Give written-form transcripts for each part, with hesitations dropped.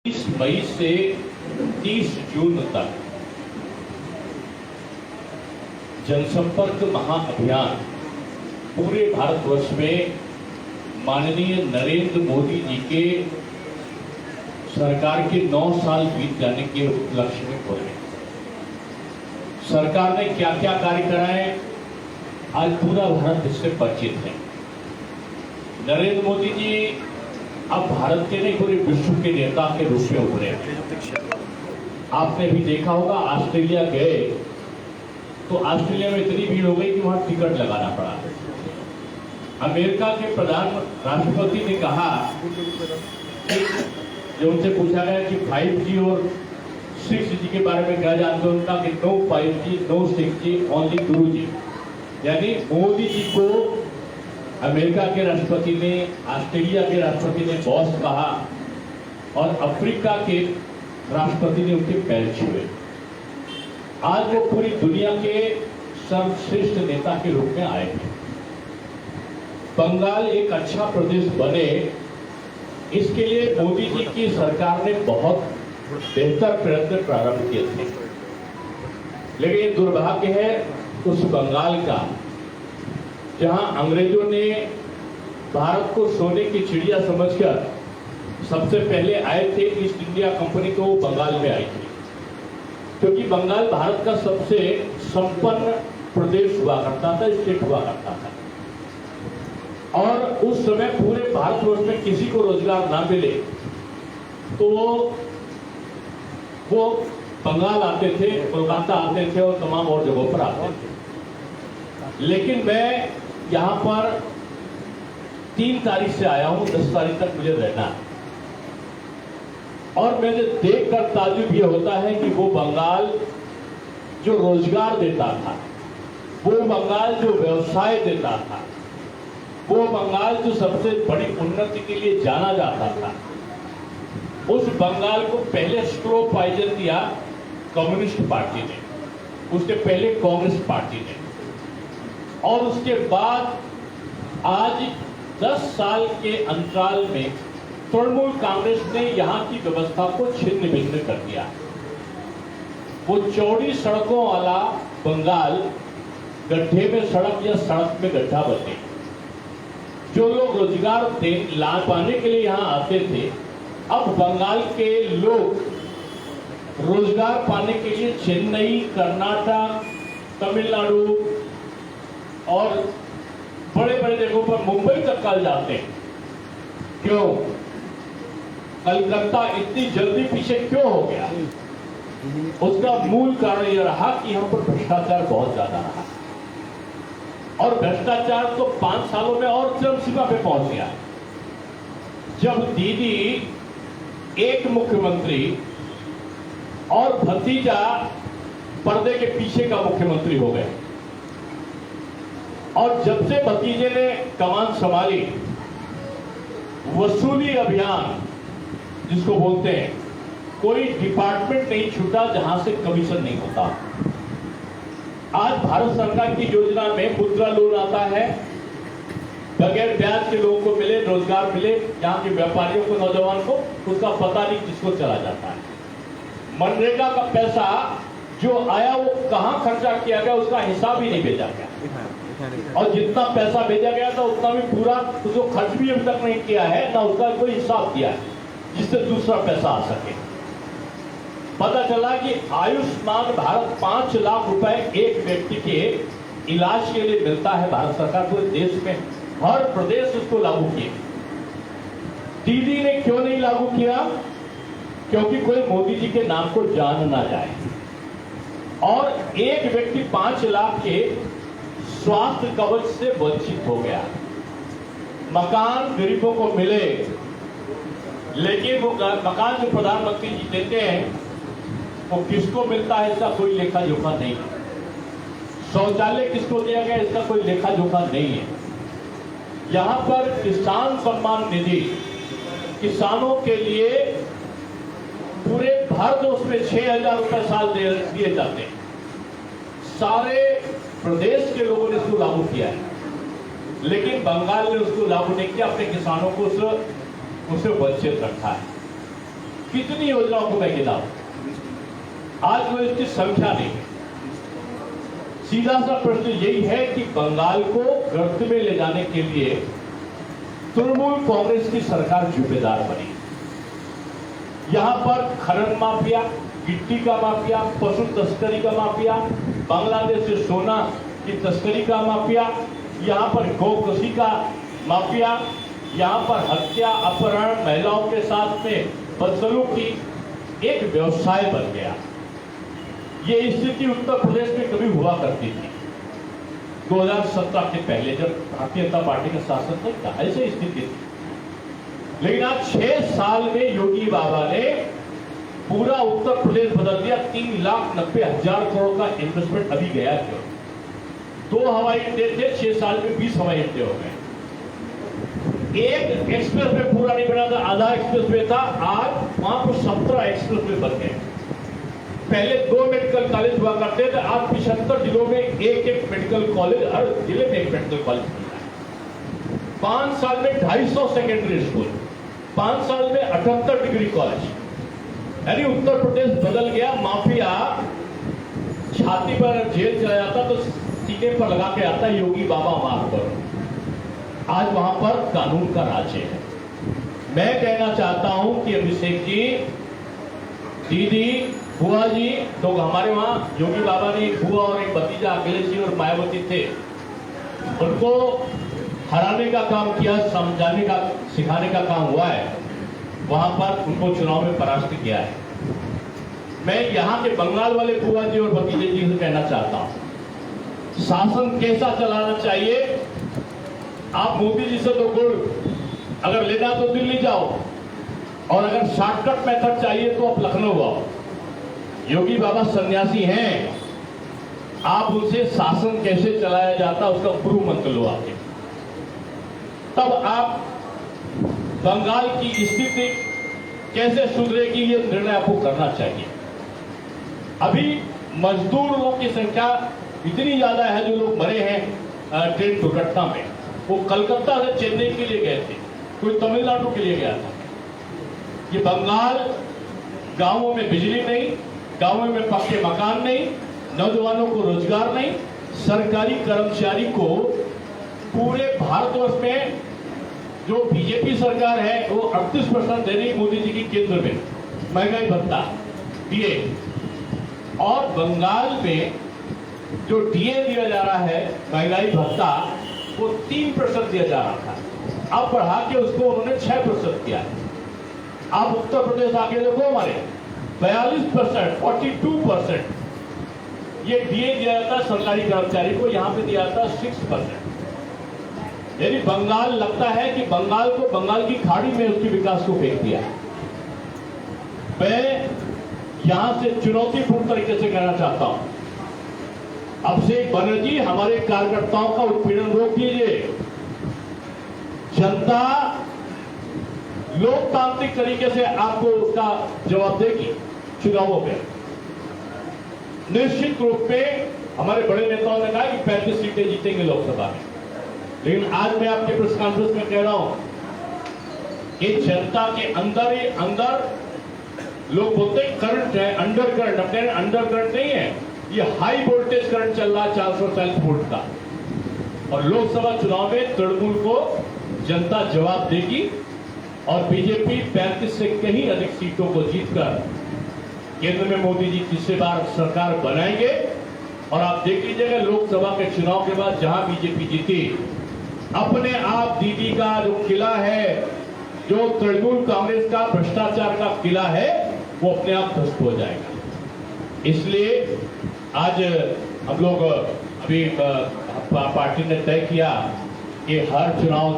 20 मई से 30 जून तक जनसंपर्क महाअभियान पूरे भारतवर्ष में माननीय नरेंद्र मोदी जी के सरकार के 9 साल बीत जाने के उपलक्ष्य में हो रहे हैं। सरकार ने क्या क्या कार्य कराए, आज पूरा भारत इससे परिचित है। नरेंद्र मोदी जी अब भारत के नहीं पूरे विश्व के नेता के रूप में उभरे हैं। आपने भी देखा होगा, ऑस्ट्रेलिया गए तो ऑस्ट्रेलिया में इतनी भीड़ हो गई कि वहां टिकट लगाना पड़ा। अमेरिका के प्रधान राष्ट्रपति ने कहा कि जब उनसे पूछा गया कि 5G और 6G के बारे में क्या जानते हो, उनका कि no 5G no 6G only गुरुजी। यानी मोदी जी को अमेरिका के राष्ट्रपति ने, ऑस्ट्रेलिया के राष्ट्रपति ने बॉस कहा और अफ्रीका के राष्ट्रपति ने उनके पैर छुए। आज वो पूरी दुनिया के सर्वश्रेष्ठ नेता के रूप में आए हैं। बंगाल एक अच्छा प्रदेश बने, इसके लिए मोदी जी की सरकार ने बहुत बेहतर प्रयत्न प्रारंभ किए थे। लेकिन ये दुर्भाग्य है उस बंगाल का जहां अंग्रेजों ने भारत को सोने की चिड़िया समझकर सबसे पहले आए थे। ईस्ट इंडिया कंपनी तो बंगाल में आई थी, क्योंकि बंगाल भारत का सबसे संपन्न प्रदेश हुआ करता था, स्टेट हुआ करता था। और उस समय पूरे भारतवर्ष में किसी को रोजगार ना मिले तो वो बंगाल आते थे, कोलकाता आते थे और तमाम और जगहों पर आते थे। लेकिन मैं यहां पर 3 तारीख से आया हूं, 10 तारीख तक मुझे रहना है। और मुझे देखकर ताज्जुब ये होता है कि वो बंगाल जो रोजगार देता था, वो बंगाल जो व्यवसाय देता था, वो बंगाल जो सबसे बड़ी उन्नति के लिए जाना जाता था, उस बंगाल को पहले स्लो पॉइजन दिया कम्युनिस्ट पार्टी ने, उसके पहले कांग्रेस पार्टी ने, और उसके बाद आज 10 साल के अंतराल में तृणमूल कांग्रेस ने यहां की व्यवस्था को छिन्न भिन्न कर दिया। वो चौड़ी सड़कों वाला बंगाल गड्ढे में सड़क या सड़क में गड्ढा बने। जो लोग रोजगार ला पाने के लिए यहां आते थे, अब बंगाल के लोग रोजगार पाने के लिए चेन्नई, कर्नाटक, तमिलनाडु और बड़े बड़े जगहों पर मुंबई तक कल जाते हैं। क्यों? कलकत्ता इतनी जल्दी पीछे क्यों हो गया? उसका मूल कारण यह रहा कि यहां पर भ्रष्टाचार बहुत ज्यादा रहा, और भ्रष्टाचार तो 5 सालों में और चरम सीमा पे पहुंच गया। जब दीदी एक मुख्यमंत्री और भतीजा पर्दे के पीछे का मुख्यमंत्री हो गए, और जब से भतीजे ने कमान संभाली, वसूली अभियान जिसको बोलते हैं, कोई डिपार्टमेंट नहीं छूटा जहां से कमीशन नहीं होता। आज भारत सरकार की योजना में मुद्रा लोन आता है, बगैर ब्याज के लोगों को मिले, रोजगार मिले, यहाँ के व्यापारियों को, नौजवान को, उसका पता नहीं किसको चला जाता है। मनरेगा का पैसा जो आया वो कहां खर्चा किया गया उसका हिसाब ही नहीं भेजा गया, और जितना पैसा भेजा गया था उतना भी पूरा उसको खर्च भी अभी तक नहीं किया है, ना उसका कोई हिसाब दिया है जिससे दूसरा पैसा आ सके। पता चला कि आयुष्मान भारत 5 लाख रुपए एक व्यक्ति के इलाज के लिए मिलता है। भारत सरकार पूरे देश में हर प्रदेश उसको लागू किए। दीदी ने क्यों नहीं लागू किया? क्योंकि कोई मोदी जी के नाम को जान ना जाए। और एक व्यक्ति 5 लाख के स्वास्थ्य कवच से वंचित हो गया। मकान गरीबों को मिले, लेकिन वो मकान जो प्रधानमंत्री जी देते हैं वो किसको मिलता है इसका कोई लेखा जोखा नहीं है। शौचालय किसको दिया गया इसका कोई लेखा जोखा नहीं है। यहां पर किसान सम्मान निधि किसानों के लिए पूरे भारतवर्ष में 6,000 रुपए साल दिए जाते हैं। सारे प्रदेश के लोगों ने इसको लागू किया है, लेकिन बंगाल ने उसको लागू नहीं किया, अपने किसानों को उससे वंचित रखा है। कितनी योजनाओं को मैं गिनाऊं, आज वो इसकी संख्या नहीं है। सीधा सा प्रश्न यही है कि बंगाल को गर्त में ले जाने के लिए तृणमूल कांग्रेस की सरकार जिम्मेदार बनी। यहां पर खनन माफिया, गिट्टी का माफिया, पशु तस्करी का माफिया, बांग्लादेश से सोना की तस्करी का माफिया, यहां पर गौकशी का माफिया, यहां पर हत्या, अपहरण, महिलाओं के साथ में बदसलूकी एक व्यवसाय बन गया। ये स्थिति उत्तर प्रदेश में कभी हुआ करती थी 2017 के पहले, जब भारतीय जनता पार्टी का शासन नहीं था, ऐसी स्थिति थी। लेकिन आज 6 साल में योगी बाबा ने पूरा उत्तर प्रदेश बदल दिया। 3,90,000 करोड़ का इन्वेस्टमेंट अभी गया क्यों? 2 हवाई अड्डे थे, 6 साल में 20 हवाई अड्डे हो गए। एक एक्सप्रेस वे पूरा नहीं बना था, आधा एक्सप्रेस वे था, आज वहां पर 17 एक्सप्रेस वे बन गए। पहले 2 मेडिकल कॉलेज हुआ करते थे, आज 75 जिलों में एक मेडिकल कॉलेज, हर जिले में एक मेडिकल कॉलेज बन रहा है। 5 साल में 250 सेकेंडरी स्कूल, 5 साल में 78 डिग्री कॉलेज। यानी उत्तर प्रदेश बदल गया। माफिया छाती पर जेल चला जाता तो सीने पर लगा के आता योगी बाबा माफ करो। आज वहां पर कानून का राज है। मैं कहना चाहता हूं कि अभिषेक जी, दीदी, बुआ जी, तो हमारे वहां योगी बाबा ने एक बुआ और एक भतीजा अखिलेश जी और मायावती थे, उनको हराने का काम किया, समझाने का, सिखाने का काम हुआ है। वहां पर उनको चुनाव में परास्त किया है। मैं यहां के बंगाल वाले बुआ जी और भतीजे जी से कहना चाहता हूं, शासन कैसा चलाना चाहिए। आप मोदी जी से तो गुड़ अगर लेना तो दिल्ली जाओ, और अगर शॉर्टकट मेथड चाहिए तो आप लखनऊ आओ। योगी बाबा सन्यासी हैं, आप उनसे शासन कैसे चलाया जाता उसका गुरु मंत्र लो आके, तब आप बंगाल की स्थिति कैसे सुधरेगी ये निर्णय आपको करना चाहिए। अभी मजदूरों की संख्या इतनी ज्यादा है जो लोग मरे हैं ट्रेन दुर्घटना में, वो कलकत्ता से चेन्नई के लिए गए थे, कोई तमिलनाडु के लिए गया था। ये बंगाल, गांवों में बिजली नहीं, गांवों में पक्के मकान नहीं, नौजवानों को रोजगार नहीं, सरकारी कर्मचारी को पूरे भारतवर्ष में जो बीजेपी सरकार है वो 38% दे रही मोदी जी की केंद्र में महंगाई भत्ता डीए, और बंगाल में जो डीए दिया जा रहा है महंगाई भत्ता वो 3% दिया जा रहा था, अब बढ़ा के उसको उन्होंने 6% किया है। आप उत्तर प्रदेश आके देखो, हमारे 42%, 42% ये डीए दिया जाता है सरकारी कर्मचारी को, यहां पे दिया जाता है 6%। यानी बंगाल, लगता है कि बंगाल को बंगाल की खाड़ी में उसके विकास को फेंक दिया। मैं यहां से चुनौतीपूर्ण तरीके से कहना चाहता हूं, अभिषेक बनर्जी, हमारे कार्यकर्ताओं का उत्पीड़न रोक दीजिए। जनता लोकतांत्रिक तरीके से आपको उसका जवाब देगी चुनावों में। निश्चित रूप में हमारे बड़े नेताओं ने कहा कि 35 सीटें जीतेंगे लोकसभा में, लेकिन आज मैं आपके प्रेस कॉन्फ्रेंस में कह रहा हूं कि जनता के अंदर ही अंदर लोग बोलते हैं करंट है, अंडर करंट, अब अंडर करंट नहीं है, ये हाई वोल्टेज करंट चल रहा है 440 वोल्ट का, और लोकसभा चुनाव में तृणमूल को जनता जवाब देगी और बीजेपी 35 से कहीं अधिक सीटों को जीतकर केंद्र में मोदी जी तीसरी बार सरकार बनाएंगे। और आप देख लीजिएगा लोकसभा के चुनाव के बाद जहां बीजेपी जीती, अपने आप दीदी का जो किला है, जो तृणमूल कांग्रेस का भ्रष्टाचार का किला है, वो अपने आप ध्वस्त हो जाएगा। इसलिए आज हम लोग अभी पार्टी ने तय किया कि हर चुनाव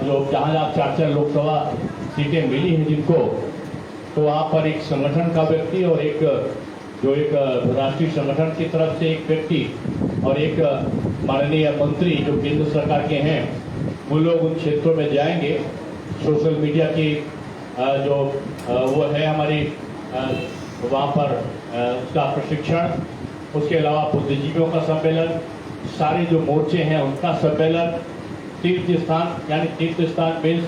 जो जहां 4-4 लोकसभा सीटें मिली हैं जिनको, तो वहां पर एक संगठन का व्यक्ति और एक राष्ट्रीय संगठन की तरफ से एक व्यक्ति और एक माननीय मंत्री जो केंद्र सरकार के हैं, वो लोग उन क्षेत्रों में जाएंगे। सोशल मीडिया की जो वो है हमारी वहां पर उसका प्रशिक्षण, उसके अलावा बुद्धिजीवियों का सम्मेलन, सारे जो मोर्चे हैं उनका सम्मेलन, तीर्थ स्थान यानी तीर्थ स्थान मीन्स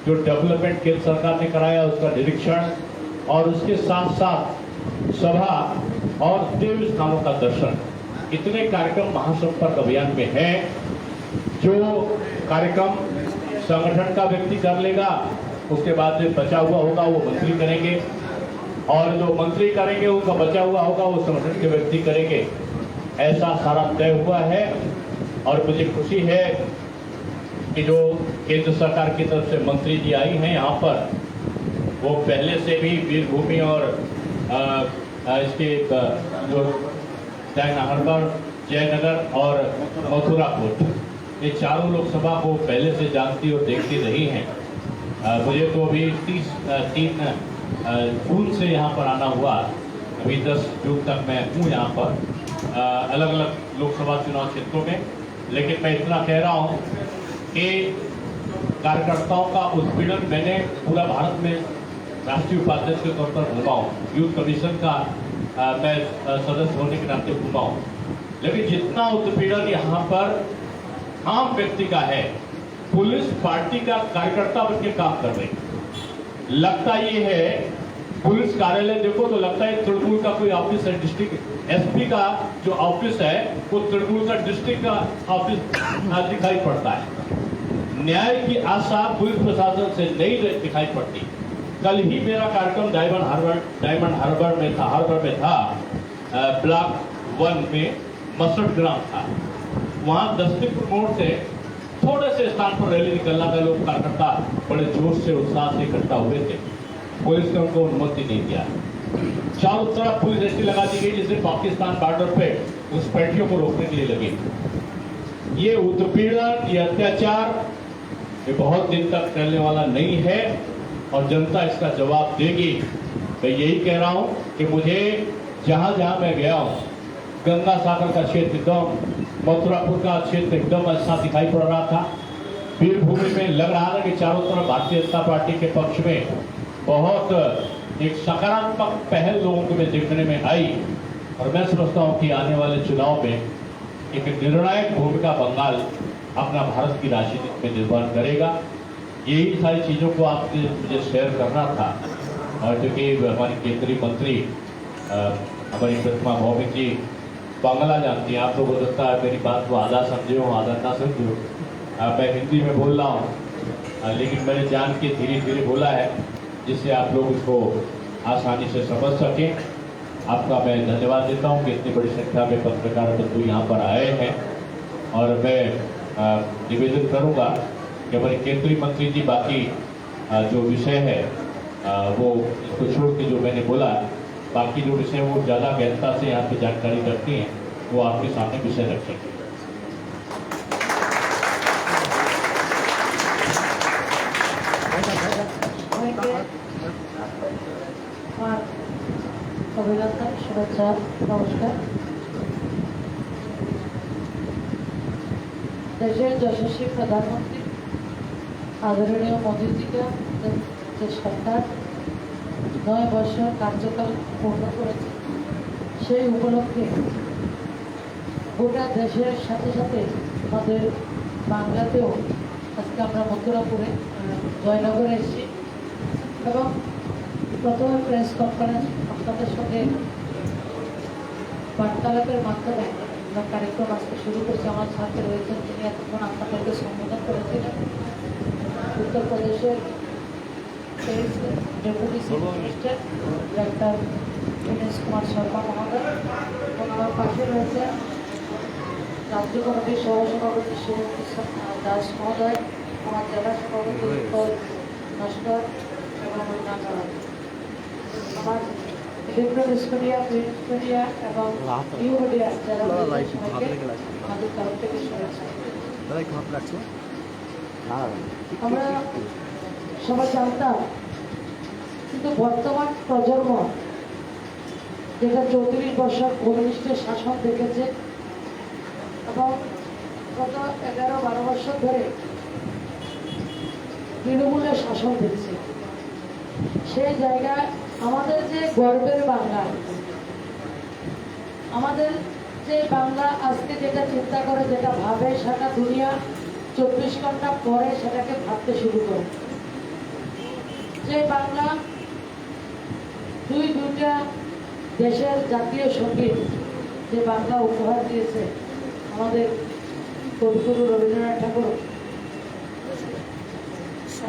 जो डेवलपमेंट केंद्र सरकार ने कराया उसका निरीक्षण, और उसके साथ साथ सभा और देव स्थानों का दर्शन, इतने कार्यक्रम महासंपर्क अभियान में हैं। जो कार्यक्रम संगठन का व्यक्ति कर लेगा, उसके बाद में बचा हुआ होगा वो मंत्री करेंगे, और जो मंत्री करेंगे उनका बचा हुआ होगा वो संगठन के व्यक्ति करेंगे। ऐसा सारा तय हुआ है। और मुझे खुशी है कि जो केंद्र सरकार की तरफ से मंत्री जी आई हैं यहाँ पर, वो पहले से भी वीरभूमि और इसके जो जयनगर, जयनगर और मथुरापुर, ये चारों लोकसभा को पहले से जानती और देखती रही हैं। मुझे तो अभी 3 जून से यहाँ पर आना हुआ, अभी 10 जून तक मैं हूँ यहाँ पर अलग अलग लोकसभा चुनाव क्षेत्रों में। लेकिन मैं इतना कह रहा हूँ कि कार्यकर्ताओं का उत्पीड़न मैंने पूरा भारत में राष्ट्रीय उपाध्यक्ष के तौर पर घूमा हूँ, यूथ कमीशन का मैं सदस्य होने के नाते घूमा हूँ। लेकिन जितना उत्पीड़न यहाँ पर आम व्यक्ति का है, पुलिस पार्टी का कार्यकर्ता बन के काम कर रही। लगता ये है, पुलिस कार्यालय देखो तो लगता है तृणमूल का कोई ऑफिस है, डिस्ट्रिक्ट एसपी का जो ऑफिस है वो तृणमूल का डिस्ट्रिक्ट का ऑफिस दिखाई पड़ता है। न्याय की आशा पुलिस प्रशासन से नहीं दिखाई पड़ती। कल ही मेरा कार्यक्रम डायमंड हार्बर में था, ब्लॉक 1 में मसट ग्राम था। वहां दस्तपुर मोड़ से थोड़े से स्थान पर रैली निकलना था। लोग कार्यकर्ता बड़े जोश से उत्साह से इकट्ठा हुए थे। पुलिस ने उनको अनुमति नहीं दिया। चारों तरफ पुलिस ऐसी लगा दी गई जिससे पाकिस्तान बॉर्डर पे उस पैटियों को रोकने के लिए लगी। ये उत्पीड़न, ये अत्याचार, ये बहुत दिन तक चलने वाला नहीं है और जनता इसका जवाब देगी। मैं यही कह रहा हूं कि मुझे जहां जहां मैं गया हूं, गंगा सागर का क्षेत्र एकदम, मथुरापुर का क्षेत्र एकदम अच्छा दिखाई पड़ रहा था। वीरभूमि में लग रहा था कि चारों तरफ भारतीय जनता पार्टी के पक्ष में बहुत एक सकारात्मक पहल लोगों को में देखने में आई। और मैं समझता हूं कि आने वाले चुनाव में एक निर्णायक भूमिका बंगाल अपना भारत की राजनीति में निर्माण करेगा। यही सारी चीज़ों को आपसे मुझे शेयर करना था। और क्योंकि हमारी केंद्रीय मंत्री हमारी प्रतिमा भौमिक जी बांग्ला जानती हैं, आप लोगों को लगता है मेरी बात को आधा समझे हो आधा ना समझे हो। मैं हिंदी में बोल रहा हूँ, लेकिन मैंने जान के धीरे धीरे बोला है जिससे आप लोग इसको आसानी से समझ सकें। आपका मैं धन्यवाद देता हूँ कि इतनी बड़ी संख्या में पत्रकार बंधु यहाँ पर आए हैं। और मैं निवेदन करूँगा कि हमारे केंद्रीय मंत्री जी बाकी जो विषय है वो इसको छोड़ के जो मैंने बोला, बाकी जो विषय वो ज़्यादा गहनता से यहाँ पे जानकारी रखती हैं, वो आपके सामने विषय रखेंगे। अभिनंदन, शुभेच्छा, नमस्कार। देशेर यशस्वी प्रधानमंत्री आदरणीय मोदी जी का सरकार 9 বছর কার্যকাল পূর্ণ করেছে, সেই উপলক্ষে গোটা দেশের সাথে সাথে আমাদের বাংলাতেও আজকে আমরা মথুরাপুরে জয়নগরে এসেছি এবং প্রথমে প্রেস কনফারেন্স আপনাদের সঙ্গে বার্তালাপের মাধ্যমে আমরা কার্যক্রম আজকে শুরু করছি। আমার সাথে রয়েছেন যিনি এতক্ষণ আপনাদেরকে সম্বোধন করেছিলেন, উত্তরপ্রদেশের deputy chief minister doctor Dinesh Kumar Sharma महोदय এবং আমার পাশে রয়েছে রাজ্য কমিটির সহসভাপতি শুভমণি দাস মহোদয়, আমার জেলা সভাপতি উত্তর নস্কর এবং অন্যান্যরা। আমার বিভিন্ন স্কুলিয়া, প্রিন্ট মিডিয়া এবং নিউ মিডিয়া যারা আমাদের তরফ থেকে শুভেচ্ছা। আমরা সবাই জানতাম, কিন্তু বর্তমান প্রজন্ম যেটা 34 বছর কমিউনিস্টের শাসন দেখেছে এবং গত 11-12 বছর ধরে তৃণমূলের শাসন দেখছে, সেই জায়গায় আমাদের যে গর্বের বাংলা, আমাদের যে বাংলা আজকে যেটা চিন্তা করে, যেটা ভাবে, সেটা দুনিয়া 24 ঘন্টা পরে সেটাকে ভাবতে শুরু করে। যে বাংলা দুইটা দেশের জাতীয় সঙ্গীত যে বাংলা উপহার দিয়েছে আমাদের কবিগুরু রবীন্দ্রনাথ ঠাকুর,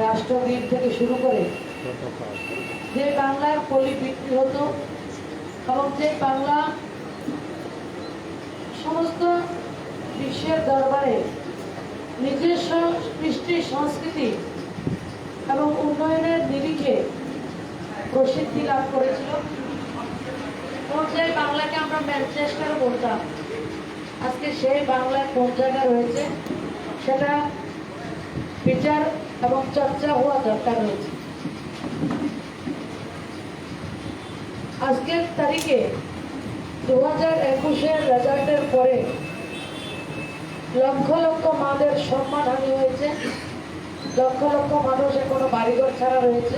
রাষ্ট্রগীত থেকে শুরু করে যে বাংলার কলি বিক্রি হতো এবং যে বাংলা সমস্ত বিশ্বের দরবারে নিজস্ব কৃষ্টি সংস্কৃতি এবং উন্নয়নের নিরিখে প্রসিদ্ধি লাভ করেছিল এবং যে বাংলাকে আমরা ম্যানচেস্টার বলতাম, আজকে সেই বাংলা কোন জায়গায় রয়েছে সেটা বিচার এবং চর্চা হওয়া দরকার রয়েছে। আজকের তারিখে 2021-এর রেজাল্টের পরে লক্ষ লক্ষ মাদের সম্মানহানি হয়েছে, লক্ষ লক্ষ মানুষ এখনো বাড়িঘর ছাড়া রয়েছে।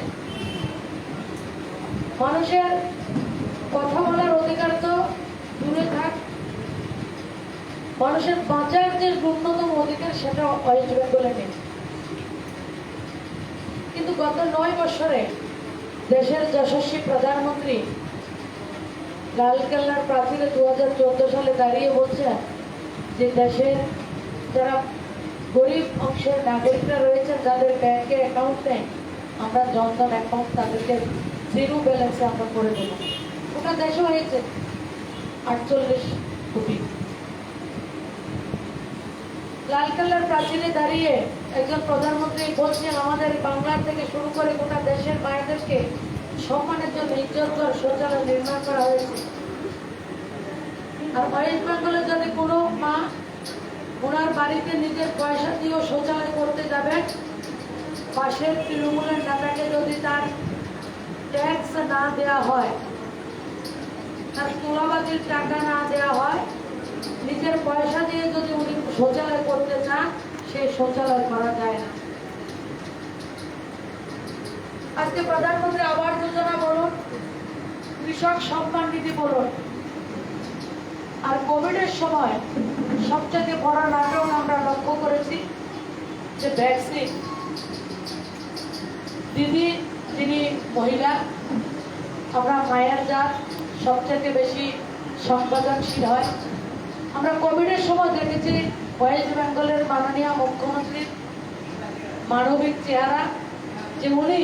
মানুষের কথা বলার অধিকার তো দূরে থাক, মানুষের বাঁচার যে ন্যূনতম অধিকার সেটা ওয়েস্ট বেঙ্গলে নেই। কিন্তু গত 9 বছরে দেশের যশস্বী প্রধানমন্ত্রী লালকেল্লার প্রাচীরে 2014 সালে দাঁড়িয়ে বলছেন যে দেশের যারা গরিব অংশের নাগরিকরা রয়েছেন যাদের ব্যাংকে অ্যাকাউন্ট নেই, আমরা জনধন অ্যাকাউন্ট তাদেরকে জিরো ব্যালেন্সে আমরা করে দেব। ওটা দেশে হয়েছে 48 কোটি। লালকেল্লার প্রাচীরে দাঁড়িয়ে একজন প্রধানমন্ত্রী বলছেন আমাদের বাংলার থেকে শুরু করে গোটা দেশের মায়েদেরকে সম্মানের জন্য ইজ্জতকর শৌচালয় নির্মাণ করা হয়েছে। আর ওয়েস্ট বেঙ্গলে যদি কোনো মা ওনার বাড়িতে নিজের পয়সা দিয়েও শৌচালয় করতে যাবে, পাশের তৃণমূলের নেতাকে যদি তার ট্যাক্স না দেওয়া হয়, তার তোলাবাজির টাকা না দেওয়া হয়, নিজের পয়সা দিয়ে যদি উনি শৌচালয় করতে চান, সেই শৌচালয় করা যায় না। আজকে প্রধানমন্ত্রী আবাস যোজনা বলুন, কৃষক সম্মান নিধি বলুন, আর কোভিডের সময় সবচেয়ে বড় নাটক আমরা লক্ষ্য করেছি যে ভ্যাকসিন। দিদি যিনি মহিলা, আমরা মায়ের জাত সবচেয়ে বেশি সংবেদনশীল হয়। আমরা কোভিডের সময় দেখেছি ওয়েস্ট বেঙ্গলের মাননীয় মুখ্যমন্ত্রীর মানবিক চেহারা, যে উনি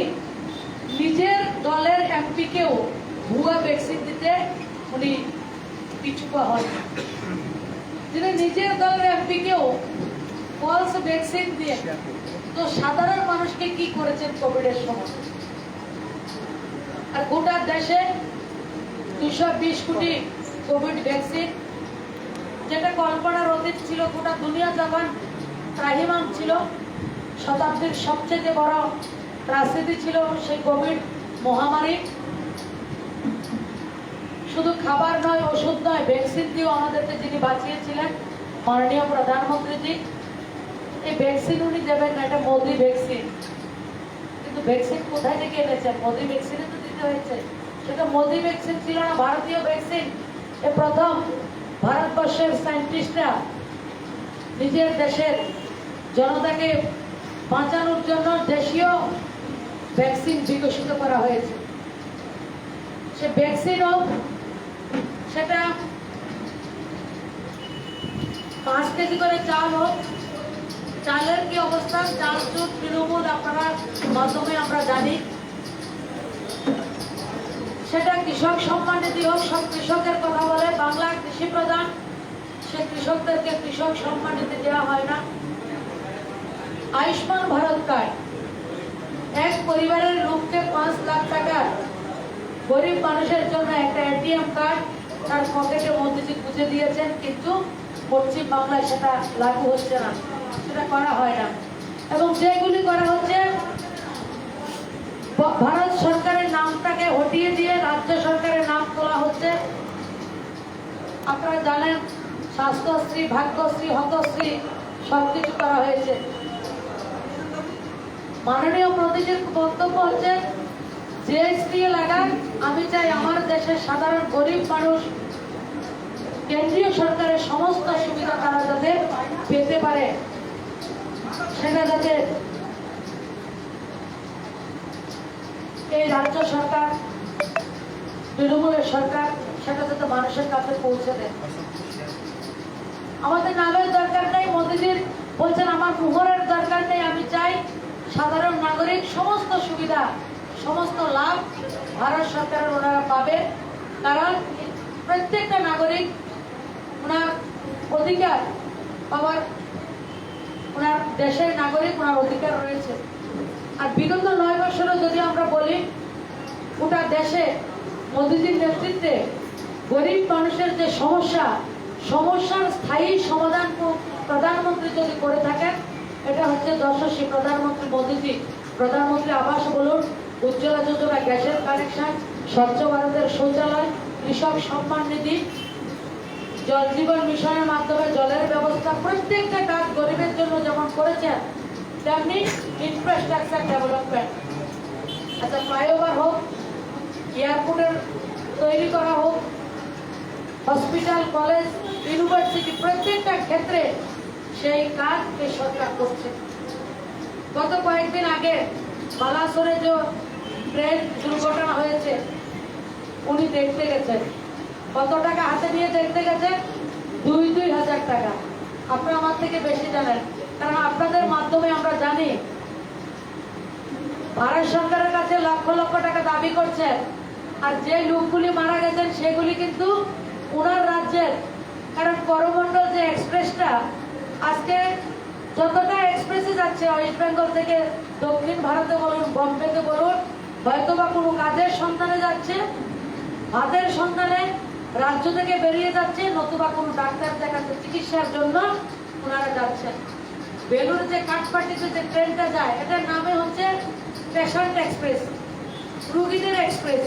নিজের দলের এমপিকেও ভুয়া ভ্যাকসিন দিতে উনি পিছুপা হন। যিনি নিজের দলের এমপিকেও ফলস ভ্যাকসিন দিয়ে তো সাধারণ মানুষকে কি করেছেন কোভিডের সময়। আর গোটা দেশে 220 কোটি কোভিড ভ্যাকসিন, যেটা কল্পনার অতীত ছিল। গোটা দুনিয়া যখন ত্রাহিমাম ছিল, শতাব্দীর সবচেয়ে বড় ত্রাসদি ছিল সেই কোভিড মহামারী। শুধু খাবার নয়, ওষুধ নয়, ভ্যাকসিন দিয়েও আমাদেরকে যিনি বাঁচিয়েছিলেন মাননীয় প্রধানমন্ত্রীজি। এই ভ্যাকসিন উনি দেবেন না, এটা মোদি ভ্যাকসিন। কিন্তু ভ্যাকসিন কোথায় থেকে এনেছেন? মোদি ভ্যাকসিনে তো দিতে হয়েছে। সেটা মোদি ভ্যাকসিন ছিল না, ভারতীয় ভ্যাকসিন। এ প্রথম ভারতবর্ষের সায়েন্টিস্টরা নিজের দেশের জনতাকে বাঁচানোর জন্য দেশীয় ভ্যাকসিন বিকশিত করা হয়েছে। সে ভ্যাকসিন হোক, সেটা 5 কেজি করে চাল হোক, চালের কি অবস্থা, চাল চুট তৃণমূল আপনারা মাধ্যমে আমরা জানি। সেটা কৃষক সম্মান নিধি হোক, সব কৃষকের কথা বলে, বাংলা কৃষি প্রধান, সে কৃষকদেরকে কৃষক সম্মান নিধি দেওয়া হয় না। আয়ুষ্মান ভারত কার্ড, এক পরিবারের লোককে 5 লাখ টাকা, গরিব মানুষের জন্য একটা এটিএম কার্ড তার পকেটে মোদিজি বুঝে দিয়েছেন, কিন্তু পশ্চিম বাংলায় সেটা লাগু হচ্ছে না, সেটা করা হয় না। এবং যেগুলি করা হচ্ছে, ভারত সরকারের নামটাকে হটিয়ে দিয়ে রাজ্য সরকারের নাম তোলা হচ্ছে। আপনারা জানেন স্বাস্থ্যশ্রী, ভাগ্যশ্রী, হতশ্রী সবকিছু করা হয়েছে। মাননীয় মোদীজির বক্তব্য হচ্ছে জিএসটি লাগান, আমি চাই আমার দেশের সাধারণ গরিব মানুষ কেন্দ্রীয় সরকারের সমস্ত সুবিধা তারা যাতে পেতে পারে, সেটা যাতে এই রাজ্য সরকার তৃণমূলের সরকার সেটা যাতে মানুষের কাছে পৌঁছে দেয়। আমাদের নামের দরকার নেই, মোদীজির বলছেন আমার মোহরের দরকার নেই, আমি চাই সাধারণ নাগরিক সমস্ত সুবিধা সমস্ত লাভ ভারত সরকারের ওনারা পাবে, কারণ প্রত্যেকটা নাগরিক ওনার অধিকার পাওয়ার, ওনার দেশের নাগরিক ওনার অধিকার রয়েছে। আর বিগত 9 বছরে যদি আমরা বলি গোটা দেশে মোদীজির নেতৃত্বে গরিব মানুষের যে সমস্যার স্থায়ী সমাধান প্রধানমন্ত্রী যদি করে থাকেন, এটা হচ্ছে যশস্বী প্রধানমন্ত্রী মোদীজি। প্রধানমন্ত্রী আবাস বলুন, উজ্জ্বলা যোজনা গ্যাসের কানেকশন, স্বচ্ছ ভারতের শৌচালয়, কৃষক সম্মান নিধি, জল জীবন মিশনের মাধ্যমে জলের ব্যবস্থা, প্রত্যেকটা কাজ গরিবের জন্য যেমন করেছেন তেমনি ইনফ্রাস্ট্রাকচার ডেভেলপমেন্ট, আচ্ছা ফ্লাইওভার হোক, এয়ারপোর্টের তৈরি করা হোক, হসপিটাল, কলেজ, ইউনিভার্সিটি, প্রত্যেকটা ক্ষেত্রে সেই কাজ এই সরকার করছে। গত কয়েকদিন আগে বালাসোরে যে ট্রেন দুর্ঘটনা হয়েছে উনি দেখতে গেছেন। কত টাকা হাতে নিয়ে দেখতে গেছেন? 2,000 টাকা। আপনারা আমার থেকে বেশি জানেন, কারণ আপনাদের মাধ্যমে আমরা জানি ভারত সরকারের কাছে লক্ষ লক্ষ টাকা দাবি করছেন, আর যে লোকগুলি মারা গেছেন সেগুলি কিন্তু ওনার রাজ্যের। কারণ করমণ্ডল যে এক্সপ্রেসটা আজকে যতটা এক্সপ্রেসে যাচ্ছে ওয়েস্ট বেঙ্গল থেকে দক্ষিণ ভারতে বলুন, বম্বেতে বলুন, হয়তোবা কোনো কাজের সন্ধানে যাচ্ছে, ভাতের সন্ধানে রাজ্য থেকে বেরিয়ে যাচ্ছে, নতুবা কোনো ডাক্তার দেখাচ্ছে, চিকিৎসার জন্য ওনারা যাচ্ছেন। বেলুর যে কাঠপাটিতে যে ট্রেনটা যায় এটার নামে হচ্ছে পেশেন্ট এক্সপ্রেস, রুগীদের এক্সপ্রেস।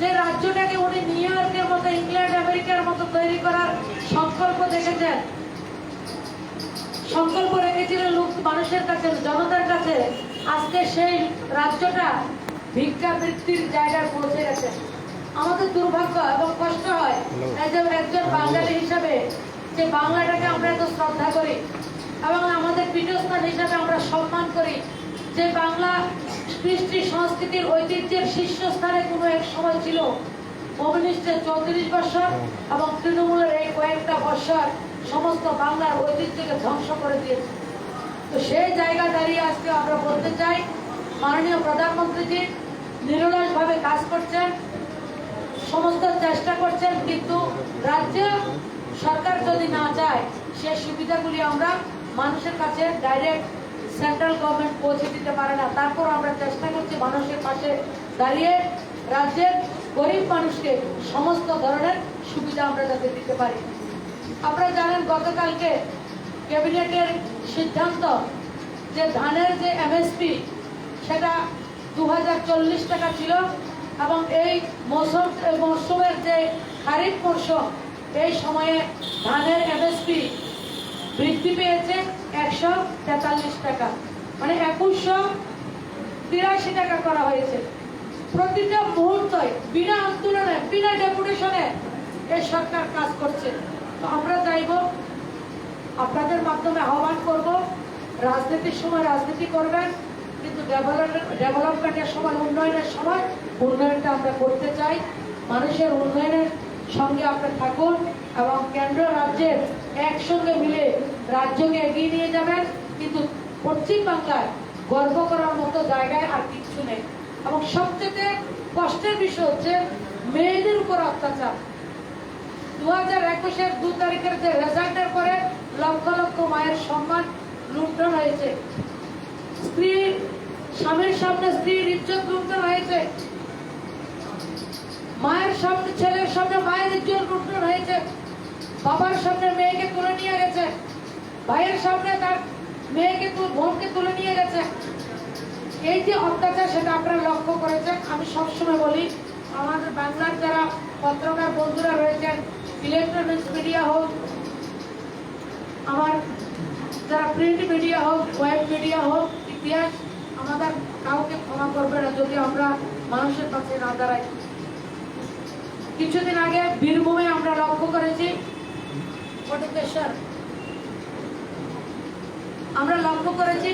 যে রাজ্যটাকে উনি নিউ ইয়র্কের মতো, ইংল্যান্ড, আমেরিকার মতো তৈরি করার সংকল্প দেখেছেন, সংকল্প রেখেছিলেন লোক মানুষের কাছে, জনতার কাছে, আজকে সেই রাজ্যটা ভিক্ষাবৃত্তির জায়গায় পৌঁছে গেছে। আমাদের দুর্ভাগ্য এবং কষ্ট হয় একজন বাঙালি হিসাবে যে বাংলাটাকে আমরা এত শ্রদ্ধা করি এবং আমাদের পীঠস্থান হিসাবে আমরা সম্মান করি, যে বাংলা কৃষ্টি সংস্কৃতির ঐতিহ্যের শীর্ষস্থানে কোনো এক সময় ছিল, কমিউনিস্টের 34 বছর এবং তৃণমূলের এই কয়েকটা বছর সমস্ত বাংলার ঐতিহ্যকে ধ্বংস করে দিয়েছে। তো সেই জায়গা দাঁড়িয়ে আজকে আমরা বলতে চাই, মাননীয় প্রধানমন্ত্রীজি নিরলসভাবে কাজ করছেন, সমস্ত চেষ্টা করছেন, কিন্তু রাজ্য সরকার যদি না চায় সেই সুবিধাগুলি আমরা মানুষের কাছে ডাইরেক্ট সেন্ট্রাল গভর্নমেন্ট পৌঁছে দিতে পারে না। তারপর আমরা চেষ্টা করছি মানুষের পাশে দাঁড়িয়ে রাজ্যের গরিব মানুষকে সমস্ত ধরনের সুবিধা আমরা যাতে দিতে পারি। আপনারা জানেন গতকালকে ক্যাবিনেটের সিদ্ধান্ত যে ধানের যে এমএসপি সেটা 2040 টাকা ছিল এবং এই মৌসুমের যে খারিফ মৌসুম এই সময়ে ধানের এমএসপি বৃদ্ধি পেয়েছে 143 টাকা, মানে 2183 টাকা করা হয়েছে। প্রতিটা মুহূর্তে বিনা আন্দোলনে, বিনা ডেপুটেশনে এই সরকার কাজ করছে। তো আমরা চাইব, আপনাদের মাধ্যমে আহ্বান করব, রাজনীতির সময় রাজনীতি করবেন, কিন্তু ডেভেলপমেন্টের সময়, উন্নয়নের সময় উন্নয়নটা আমরা করতে চাই। মানুষের উন্নয়নের সঙ্গে আপনারা থাকুন এবং কেন্দ্র রাজ্যের একসঙ্গে মিলে রাজ্যকে এগিয়ে নিয়ে যাবেন। কিন্তু পশ্চিম বাংলায় গর্ব করার মতো জায়গায় আর কিছু নেই। এবং সবচেয়ে কষ্টের বিষয় হচ্ছে মেয়েদের উপর অত্যাচার। 2021-এর 2 তারিখের যে রেজাল্টের পরে লক্ষ লক্ষ মায়ের সম্মান লুণ্ঠন হয়েছে, স্ত্রীর স্বামীর সামনে স্ত্রীর ইজ্জত লুণ্ঠন হয়েছে, মায়ের সামনে ছেলের সামনে মায়ের ইজ্জত লুণ্ঠন হয়েছে, বাবার সামনে মেয়েকে তুলে নিয়ে গেছে, ভাইয়ের সামনে তার মেয়েকে বোনকে তুলে নিয়ে গেছে। এই যে অত্যাচার সেটা আপনারা লক্ষ্য করেছেন। আমি সবসময় বলি, আমাদের বাংলার যারা পত্রকার বন্ধুরা রয়েছেন, ইলেকট্রনিক্স মিডিয়া হোক, আমার যারা প্রিন্ট মিডিয়া হোক, ওয়েব মিডিয়া হোক, ইতিহাস আমাদের কাউকে ক্ষমা করবে না যদি আমরা মানুষের পাশে না দাঁড়াই। কিছুদিন আগে বীরভূমে আমরা লক্ষ্য করেছি, আমরা লক্ষ্য করেছি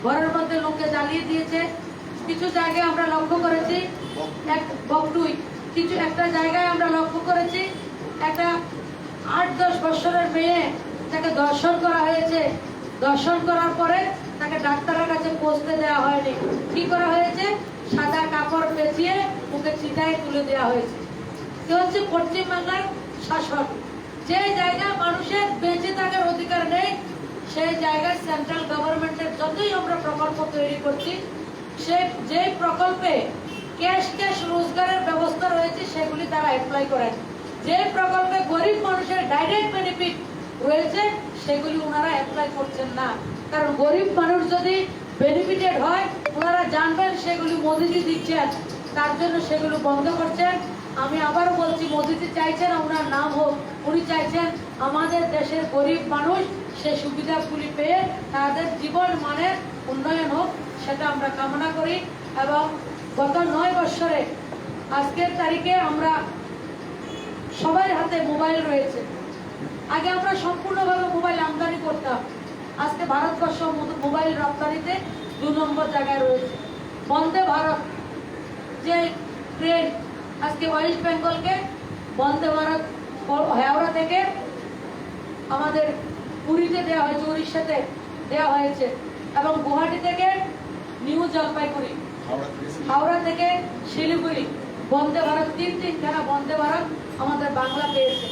ঘরের মধ্যে লোককে জ্বালিয়ে দিয়েছে। কিছু জায়গায় আমরা লক্ষ্য করেছি এক বকটুই কিছু একটা জায়গায় আমরা লক্ষ্য করেছি, একটা 8-10 বছরের মেয়ে তাকে দর্শন করা হয়েছে। দর্শন করার পরে তাকে ডাক্তারের কাছে পৌঁছতে দেওয়া হয়নি। কি করা হয়েছে? সাদা কাপড় পেঁচিয়ে ওকে চিতায় তুলে দেওয়া হয়েছে। এ হচ্ছে পশ্চিমবাংলার শাসন। যে জায়গায় মানুষের বেঁচে থাকার অধিকার নেই, সেই জায়গায় সেন্ট্রাল গভর্নমেন্টের যতই আমরা প্রকল্প তৈরি করছি, যে প্রকল্পে ক্যাশ রোজগারের ব্যবস্থা রয়েছে সেগুলি তারা অ্যাপ্লাই করেন। যে প্রকল্পে গরিব মানুষের ডাইরেক্ট বেনিফিট রয়েছে সেগুলি ওনারা অ্যাপ্লাই করছেন না। কারণ গরিব মানুষ যদি বেনিফিটেড হয়, ওনারা জানবেন সেগুলি মোদিজি দিচ্ছেন, তার জন্য সেগুলো বন্ধ করছেন। আমি আবার বলছি, মোদিজি চাইছেন ওনার নাম হোক, উনি চাইছেন আমাদের দেশের গরিব মানুষ সে সুবিধাগুলি পেয়ে তাদের জীবন মানের উন্নয়ন হোক, সেটা আমরা কামনা করি। এবং গত 9 বছরে আজকের তারিখে আমরা সবার হাতে মোবাইল রয়েছে। আগে আমরা সম্পূর্ণভাবে মোবাইল আমদানি করতাম, আজকে ভারতবর্ষ মোবাইল রপ্তানিতে 2 নম্বর জায়গায় রয়েছে। বন্দে ভারত যে ট্রেন আজকে ওয়েস্ট বেঙ্গলকে বন্দে ভারত হাওড়া থেকে আমাদের পুরীতে দেওয়া হয়েছে, উড়িষ্যাতে দেওয়া হয়েছে, এবং গুয়াহাটি থেকে নিউ জলপাইগুড়ি, হাওড়া থেকে শিলিগুড়ি, বন্দে ভারত 3খানা বন্দে ভারত আমাদের বাংলা পেয়েছে।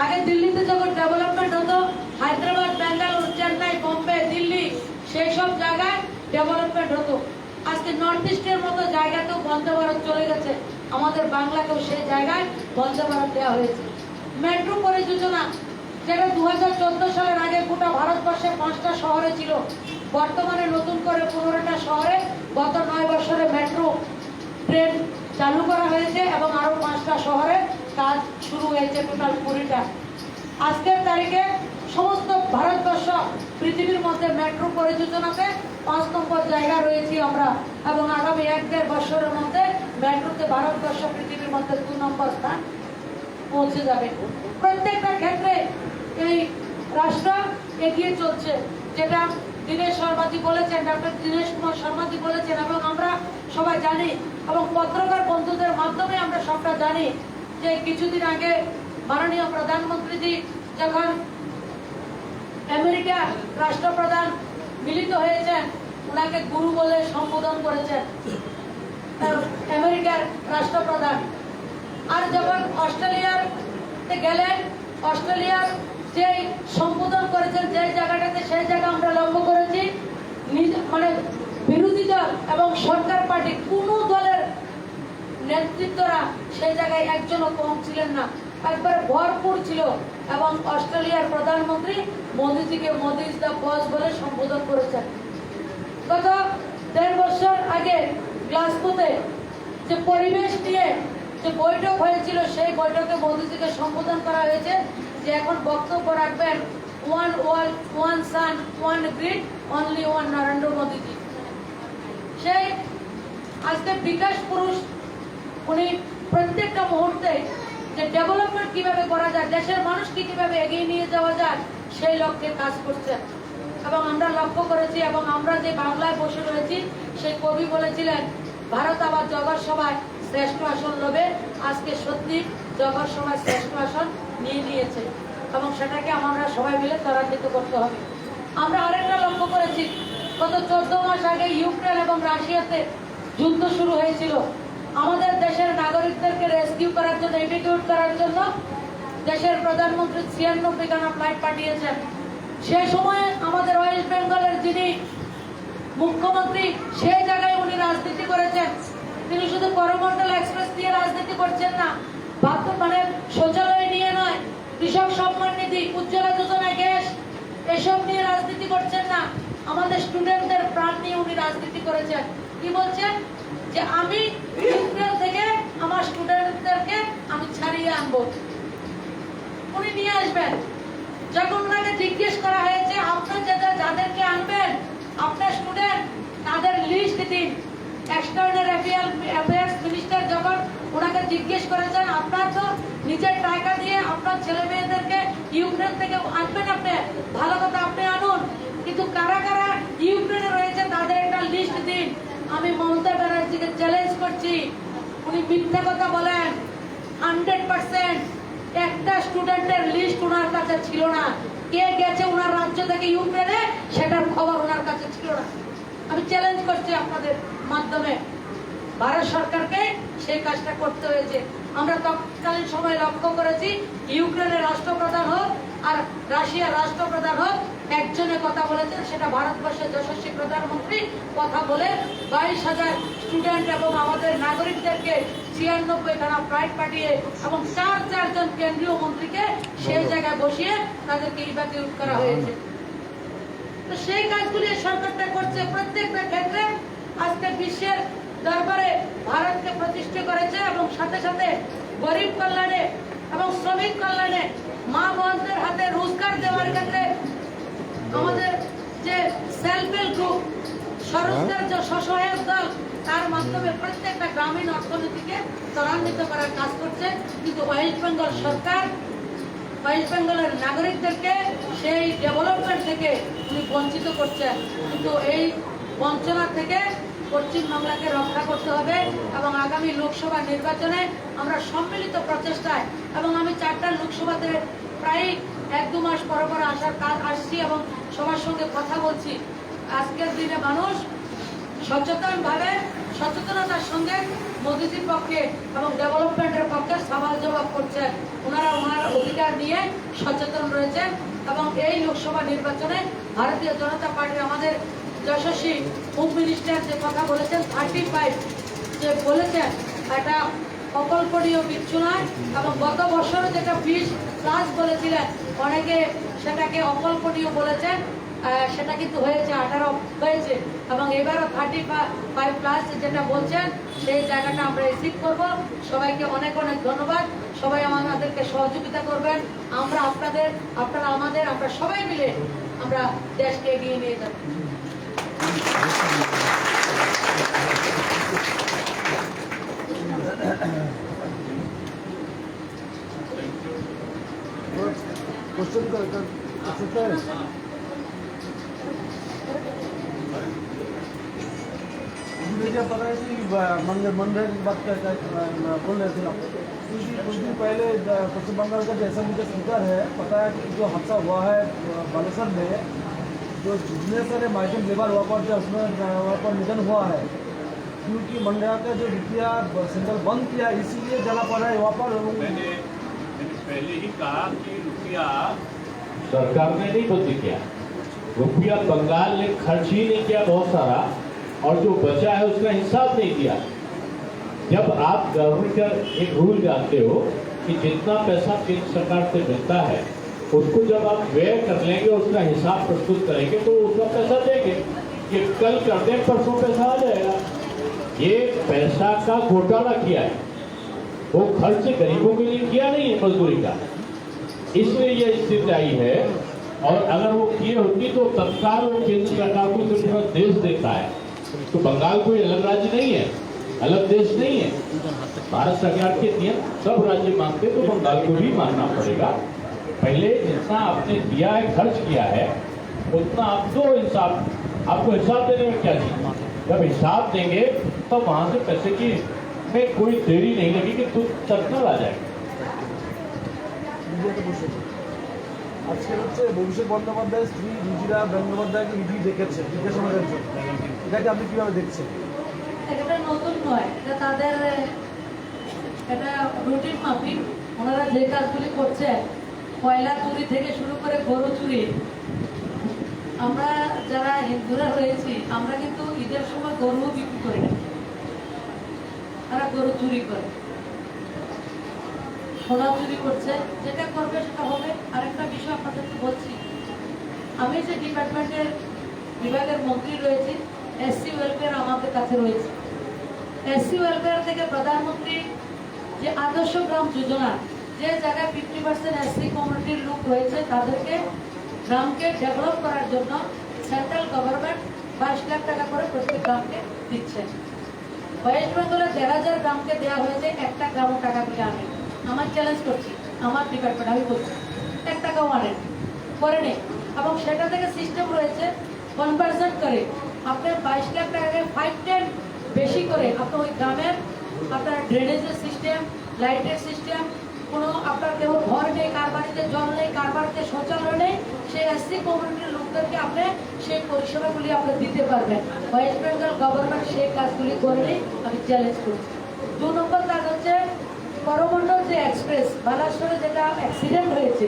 আগে দিল্লিতে যখন ডেভেলপমেন্ট হতো, হায়দ্রাবাদ, ব্যাঙ্গালোর, চেন্নাই, বোম্বে, দিল্লি, সেই সব জায়গায় ডেভেলপমেন্ট হতো। আজকে নর্থ ইস্টের মতো জায়গাতেও বন্দে ভারত চলে গেছে, আমাদের বাংলাকেও সেই জায়গায় বন্দে ভারত দেওয়া হয়েছে। মেট্রো পরিযোজনা যেটা 2014 সালের আগে গোটা ভারতবর্ষে 5টা শহরে ছিল, বর্তমানে নতুন করে 15টা শহরে গত 9 বছরে মেট্রো ট্রেন চালু করা হয়েছে এবং আরো 5টা শহরে কাজ শুরু হয়েছে, টোটাল 20টা। আজকের তারিখে সমস্ত ভারতবর্ষ পৃথিবীর মধ্যে মেট্রো পরিযোজনাতে 5 নম্বর জায়গা রয়েছি আমরা, এবং আগামী 1-1.5 বছরের মধ্যে মেট্রোতে ভারতবর্ষ পৃথিবীর মধ্যে 2 নম্বর স্থান পৌঁছে যাবে। প্রত্যেকটা ক্ষেত্রে এই রাষ্ট্র এগিয়ে চলছে, যেটা দীনেশ শর্মাজি বলেছেন, ডক্টর দীনেশ কুমার শর্মাজি বলেছেন, এবং আমরা সবাই জানি, এবং পত্রকার বন্ধুদের মাধ্যমে আমরা সবটা জানি যে কিছুদিন আগে মাননীয় প্রধানমন্ত্রীজি যখন আমেরিকার রাষ্ট্রপ্রধান মিলিত হয়েছেন, ওনাকে গুরু বলে সম্বোধন করেছেন আমেরিকার রাষ্ট্রপ্রধান। আর যখন অস্ট্রেলিয়াতে গেলেন, অস্ট্রেলিয়ার যে সম্বোধন করেছেন যে জায়গাটাতে, সেই জায়গা আমরা লক্ষ্য করেছি মানে বিরোধী দল এবং সরকার পার্টি কোনো দলের নেতৃত্বরা সেই জায়গায় একজনও কম ছিলেন না, একবারে ভরপুর ছিল। এবং অস্ট্রেলিয়ার প্রধানমন্ত্রী মোদিজিকে মোদি ইজ দ্য বস বলে সম্বোধন করেছেন। গত 1.5 বছর আগে গ্লাসগোতে যে পরিবেশ নিয়ে যে বৈঠক হয়েছিল, সেই বৈঠকে মোদিজিকে সম্বোধন করা হয়েছে যে এখন বক্তব্য রাখবেন one world, one sun, one grid, only one Narendra Modiji. সেই আজকে বিকাশ পুরুষ, উনি প্রত্যেকটা মুহূর্তে যে ডেভেলপমেন্ট কিভাবে করা যায়, দেশের মানুষকে কিভাবে এগিয়ে নিয়ে যাওয়া যায়, সেই লক্ষ্যে কাজ করছেন। এবং আমরা লক্ষ্য করেছি, এবং আমরা যে বাংলায় বসে রয়েছি, সেই কবি বলেছিলেন ভারত আবার জগৎ সভায় শ্রেষ্ঠ আসন লবে। আজকে সত্যি জগৎ সভায় শ্রেষ্ঠ আসন নিয়ে নিয়েছে, এবং সেটাকে আমরা সবাই মিলে ত্বরান্বিত করতে হবে। আমরা আরেকটা লক্ষ্য করেছি, গত 14 মাস আগে ইউক্রেন এবং রাশিয়াতে যুদ্ধ শুরু হয়েছিল। আমাদের দেশের নাগরিকদেরকে রেস্কিউ করার জন্য, এভিকিউট করার জন্য দেশের প্রধানমন্ত্রী 96খানা ফ্লাইট পাঠিয়েছেন। সে সময়ে আমাদের ওয়েস্ট বেঙ্গলের যিনি মুখ্যমন্ত্রী, সেই জায়গায় উনি রাজনীতি করেছেন। তিনি শুধু করমন্ডল এক্সপ্রেস নিয়ে রাজনীতি করছেন না, মানে শৌচালয় নিয়ে নয়, কৃষক সম্মান নিধি, উজ্জ্বলা যোজনা, গ্যাস, এসব নিয়ে রাজনীতি করছেন না, আমাদের স্টুডেন্টদের প্রাণ নিয়ে উনি রাজনীতি করেছেন। কি বলছেন? যে আমি ইউক্রেন থেকে আমার স্টুডেন্টদেরকে আমি ছাড়িয়ে আনবো, উনি নিয়ে আসবেন। যখন ওনাকে জিজ্ঞেস করা হয়েছে আপনার যাদেরকে আনবেন, আপনার স্টুডেন্ট, তাদের লিস্ট দিন, এক্সটার্নাল অ্যাফেয়ার্স মিনিস্টার যখন ওনাকে জিজ্ঞেস করেছেন আপনার তো নিজের টাকা দিয়ে আপনার ছেলে মেয়েদেরকে ইউক্রেন থেকে আনবেন, আপনি ভালো কথা, আপনি আনুন, কিন্তু কারা কারা ইউক্রেনে রয়েছে তাদের একটা লিস্ট দিন। আমি মমতা ব্যানার্জিকে চ্যালেঞ্জ করছি, উনি মিথ্যা কথা বলেন, কাছে ছিল না। কে গেছে ওনার রাজ্য থেকে ইউক্রেনে সেটার খবর ওনার কাছে ছিল না। আমি চ্যালেঞ্জ করছি আপনাদের মাধ্যমে, ভারত সরকারকে সেই কাজটা করতে হয়েছে। আমরা তৎকালীন সময় লক্ষ্য করেছি, ইউক্রেনের রাষ্ট্রপ্রধান হোক আর রাশিয়ার রাষ্ট্রপ্রধান হোক, একজনে কথা বলেছেন, সেটা ভারতবর্ষের যশস্বী প্রধানমন্ত্রী কথা বলে 22,000 স্টুডেন্ট এবং আমাদের নাগরিকদেরকে 96খানা ফ্লাইট পাঠিয়ে এবং 4 জন কেন্দ্রীয় মন্ত্রীকে সেই জায়গায় বসিয়ে তাদেরকে ইভাকুয়েট করা হয়েছে। তো সেই কাজগুলি এই সরকারটা করছে প্রত্যেকটা ক্ষেত্রে। আজকে বিশ্বের দরবারে ভারতকে প্রতিষ্ঠা করেছে এবং সাথে সাথে গরিব কল্যাণে এবং শ্রমিক কল্যাণে, মা বোনদের হাতে রোজগার দেওয়ার ক্ষেত্রে আমাদের যে সেলফ হেল্প গ্রুপ, স্বরোজগার যে স্বসহায়ক দল, তার মাধ্যমে প্রত্যেকটা গ্রামীণ অর্থনীতিকে ত্বরান্বিত করার কাজ করছে। কিন্তু ওয়েস্ট বেঙ্গল সরকার ওয়েস্ট বেঙ্গলের নাগরিকদেরকে সেই ডেভেলপমেন্ট থেকে উনি বঞ্চিত করছেন। কিন্তু এই বঞ্চনা থেকে পশ্চিমবাংলাকে রক্ষা করতে হবে এবং আগামী লোকসভা নির্বাচনে আমরা সম্মিলিত প্রচেষ্টায়, এবং আমি 4টা লোকসভাতে প্রায় 1-2 মাস পর পর আসছি এবং সবার সঙ্গে কথা বলছি। আজকের দিনে মানুষ সচেতনভাবে, সচেতনতার সঙ্গে মোদীজির পক্ষে এবং ডেভেলপমেন্টের পক্ষে সওয়াল জবাব করছেন। ওনারা ওনার অধিকার নিয়ে সচেতন রয়েছেন এবং এই লোকসভা নির্বাচনে ভারতীয় জনতা পার্টির আমাদের যশস্বী হোম মিনিস্টার যে কথা বলেছেন 35 যে বলেছেন, এটা অকল্পনীয় কিচ্ছু নয়। এবং গত বছরও যেটা 20+ বলেছিলেন, অনেকে সেটাকে অকল্পনীয় বলেছেন, সেটা কিন্তু হয়েছে 18 হয়েছে। এবং এবারও 35+ যেটা বলছেন সেই জায়গাটা আমরা রিসিভ করব। সবাইকে অনেক অনেক ধন্যবাদ। সবাই আমাদেরকে সহযোগিতা করবেন, আমরা আপনাদের, আপনারা আমাদের, আমরা সবাই মিলে আমরা দেশকে এগিয়ে নিয়ে যাব। क्वेश्चन कर सकते हैं। मुझे पता है कि मंदिर की बात बोल रहे थे आप। कुछ दिन पहले पश्चिम बंगाल का जैसा मुझे स्पीकर है, पता है कि जो हादसा हुआ है बालेश्वर में, जो जितने सारे माइग्रेंट लेबर वहाँ जो उसमें वहाँ पर निधन हुआ है, क्योंकि मंडा का जो रुपया सेंटर बंद किया, इसीलिए जाना पड़ रहा है वहाँ पर। मैंने पहले ही कहा कि रुपया सरकार ने नहीं बंद किया, रुपया बंगाल ने खर्च ही नहीं किया बहुत सारा, और जो बचा है उसका हिसाब नहीं दिया। जब आप गवर्नमेंट का एक रूल जानते हो कि जितना पैसा केंद्र सरकार से मिलता है उसको जब आप व्यय कर लेंगे, उसका हिसाब प्रस्तुत करेंगे तो उसका पैसा देंगे। ये कल कर दें परसों पैसा आ जाएगा। ये पैसा का घोटाला किया है, वो खर्च गरीबों के लिए किया नहीं है मजदूरी का, इसलिए ये स्थिति आई है। और अगर वो किए होती तो तत्काल वो केंद्र सरकार को तो पूरा देश देता है। तो बंगाल कोई अलग राज्य नहीं है, अलग देश नहीं है। भारत सरकार के नियम सब राज्य मानते तो बंगाल को भी मानना पड़ेगा। पहले जितना आपने दिया है, खर्च किया है, उतना आप दो इंसाफ। आपको हिसाब देने में क्या चाहिए? जब हिसाब देंगे तो वहां से पैसे की में कोई देरी नहीं लगेगी, तो तत्काल आ जाएगा। আজকে হচ্ছে অভিষেক বন্দ্যোপাধ্যায় স্ত্রী রুজিরা বন্দ্যোপাধ্যায়কে ইডি ডেকেছে জিজ্ঞাসাবাদের জন্য, এটাকে আপনি কিভাবে দেখছেন? এটা নতুন নয়, এটা তাদের এটা রুটিন মাফিক। ওনারা যে কাজগুলি করছে, কয়লা চুরি থেকে শুরু করে গরু চুরি, আমরা যারা হিন্দুরা রয়েছি আমরা কিন্তু ঈদের সময় গরু বিক্রি করি না, তারা গরু চুরি করে, সোনা চুরি করছে। যেটা করবে সেটা হবে। আরেকটা বিষয় আপনাদেরকে বলছি, আমি যে ডিপার্টমেন্টের বিভাগের মন্ত্রী রয়েছি, এসসি ওয়েলফেয়ার আমাদের কাছে রয়েছে। এসসি ওয়েলফেয়ার থেকে প্রধানমন্ত্রী যে আদর্শ গ্রাম যোজনা, যে জায়গায় 50% এসসি কমিউনিটির লোক রয়েছে, তাদেরকে গ্রামকে ডেভেলপ করার জন্য সেন্ট্রাল গভর্নমেন্ট 22 লাখ টাকা করে প্রত্যেক গ্রামকে দিচ্ছে। ওয়েস্ট বেঙ্গলে 1,000 গ্রামকে দেওয়া হয়েছে, একটা গ্রামও টাকা দিলে আমি আমার চ্যালেঞ্জ করছি, আমার ডিপার্টমেন্ট আমি বলছি 1 টাকাও করেনি। এবং সেটা থেকে সিস্টেম রয়েছে কনভার্সন করে আপনার 22 লাখ টাকাকে 5-10 বেশি করে আপনি ওই গ্রামের আপনার ড্রেনেজের সিস্টেম, লাইটের সিস্টেম, কোনো আপনার কেউ ঘর নেই, কার বাড়িতে জল নেই, কার বাড়িতে শৌচালয় নেই, সেই এসসি কমিউনিটির লোকদেরকে আপনি সেই পরিষেবাগুলি আপনি দিতে পারবেন। ওয়েস্ট বেঙ্গল গভর্নমেন্ট সেই কাজগুলি করলেই আমি চ্যালেঞ্জ করছি। 2 নম্বর কাজ হচ্ছে করমণ্ডল যে এক্সপ্রেস বালাসোরে যেটা অ্যাক্সিডেন্ট হয়েছে,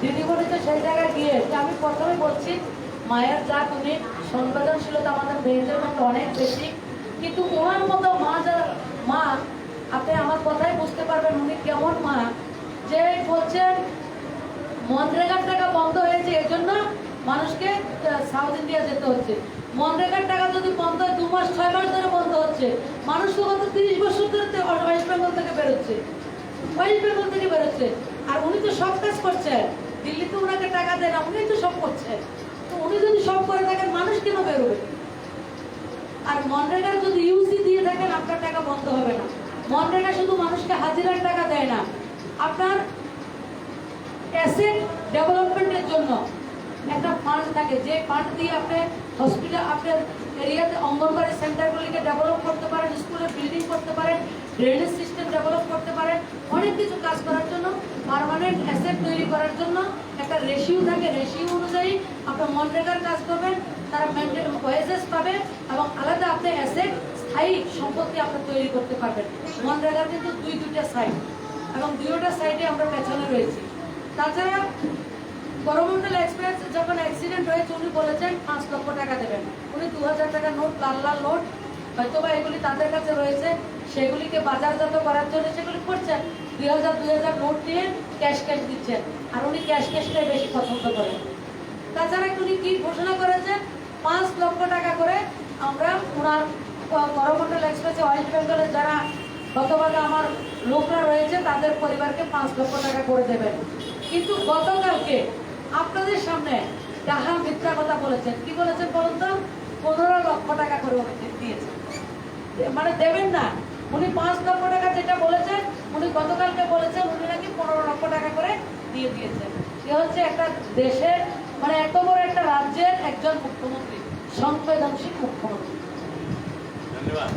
দিদিমণিতে সেই জায়গায় গিয়ে আমি প্রথমে বলছি মায়ের জাত, উনি সংবেদনশীলতা আমাদের মেয়েদের মধ্যে অনেক বেশি, কিন্তু ওনার মতো মা আপনি আমার কথাই বুঝতে পারবেন উনি কেমন মা, যে বলছেন মনরেগার টাকা বন্ধ হয়েছে এর জন্য মানুষকে সাউথ ইন্ডিয়া যেতে হচ্ছে। মনরেগার টাকা যদি বন্ধ হয় 2 মাস 6 মাস ধরে বন্ধ হচ্ছে, মানুষ তো গত 30 বছর ধরে ওয়েস্ট বেঙ্গল থেকে বেরোচ্ছে, ওয়েস্ট বেঙ্গল থেকে বেরোচ্ছে। আর উনি তো সব কাজ করছেন, দিল্লিতে ওনাকে টাকা দেয় না, উনি তো সব করছেন। তো উনি যদি সব করে থাকেন মানুষ কেন বেরোবে? আর মনরেগার যদি ইউসি দিয়ে থাকেন আপনার টাকা বন্ধ হবে না। মনরেগা শুধু মানুষকে হাজিরার টাকা দেয় না, আপনার অ্যাসেট ডেভেলপমেন্টের জন্য একটা ফান্ড থাকে, যে ফান্ড দিয়ে আপনি হসপিটাল আপনার এরিয়াতে অঙ্গনবাড়ি সেন্টারগুলিকে ডেভেলপ করতে পারেন, স্কুলের বিল্ডিং করতে পারেন, ড্রেনেজ সিস্টেম ডেভেলপ করতে পারেন, অনেক কিছু কাজ করার জন্য পার্মানেন্ট অ্যাসেট তৈরি করার জন্য একটা রেশিও থাকে। রেশিও অনুযায়ী আপনার মনরেগার কাজ করবেন, তারা মেনটেন ওয়েজেস পাবে এবং আলাদা আপনি অ্যাসেট স্থায়ী সম্পত্তি আপনি তৈরি করতে পারবেন। মনরেগার কিন্তু দুইটা সাইড এবং দুইটা সাইডে আমরা পেছনে রয়েছি। তাছাড়া করমণ্ডল এক্সপ্রেস যখন অ্যাক্সিডেন্ট হয়েছে উনি বলেছেন 5 লক্ষ টাকা দেবেন। উনি 2000 টাকা নোট, লাল লাল নোট হয়তো বা এগুলি তাদের কাছে রয়েছে, সেগুলিকে বাজারজাত করার জন্য সেগুলি করছেন। 2000 নোট দিয়ে ক্যাশ দিচ্ছেন, আর উনি ক্যাশটাই বেশি পছন্দ করেন। তাছাড়া উনি কি ঘোষণা করেছেন 5 লক্ষ টাকা করে আমরা ওনার করমণ্ডল এক্সপ্রেসে ওয়েস্ট বেঙ্গলের যারা গতবারে আমার লোকরা রয়েছে তাদের পরিবারকে 5 লক্ষ টাকা করে দেবেন। কিন্তু গতকালকে আপনাদের সামনে ডাহা মিথ্যা কথা বলেছেন। কি বলেছেন বলুন তো? 15 লক্ষ টাকা করে দিয়েছেন, মানে দেবেন না। উনি 5 লক্ষ টাকা যেটা বলেছেন, উনি গতকালকে বলেছেন উনি নাকি 15 লক্ষ টাকা করে দিয়ে দিয়েছেন। এ হচ্ছে একটা দেশের, মানে এত বড় একটা রাজ্যের একজন মুখ্যমন্ত্রী, সংবেদনশীল মুখ্যমন্ত্রী। ধন্যবাদ।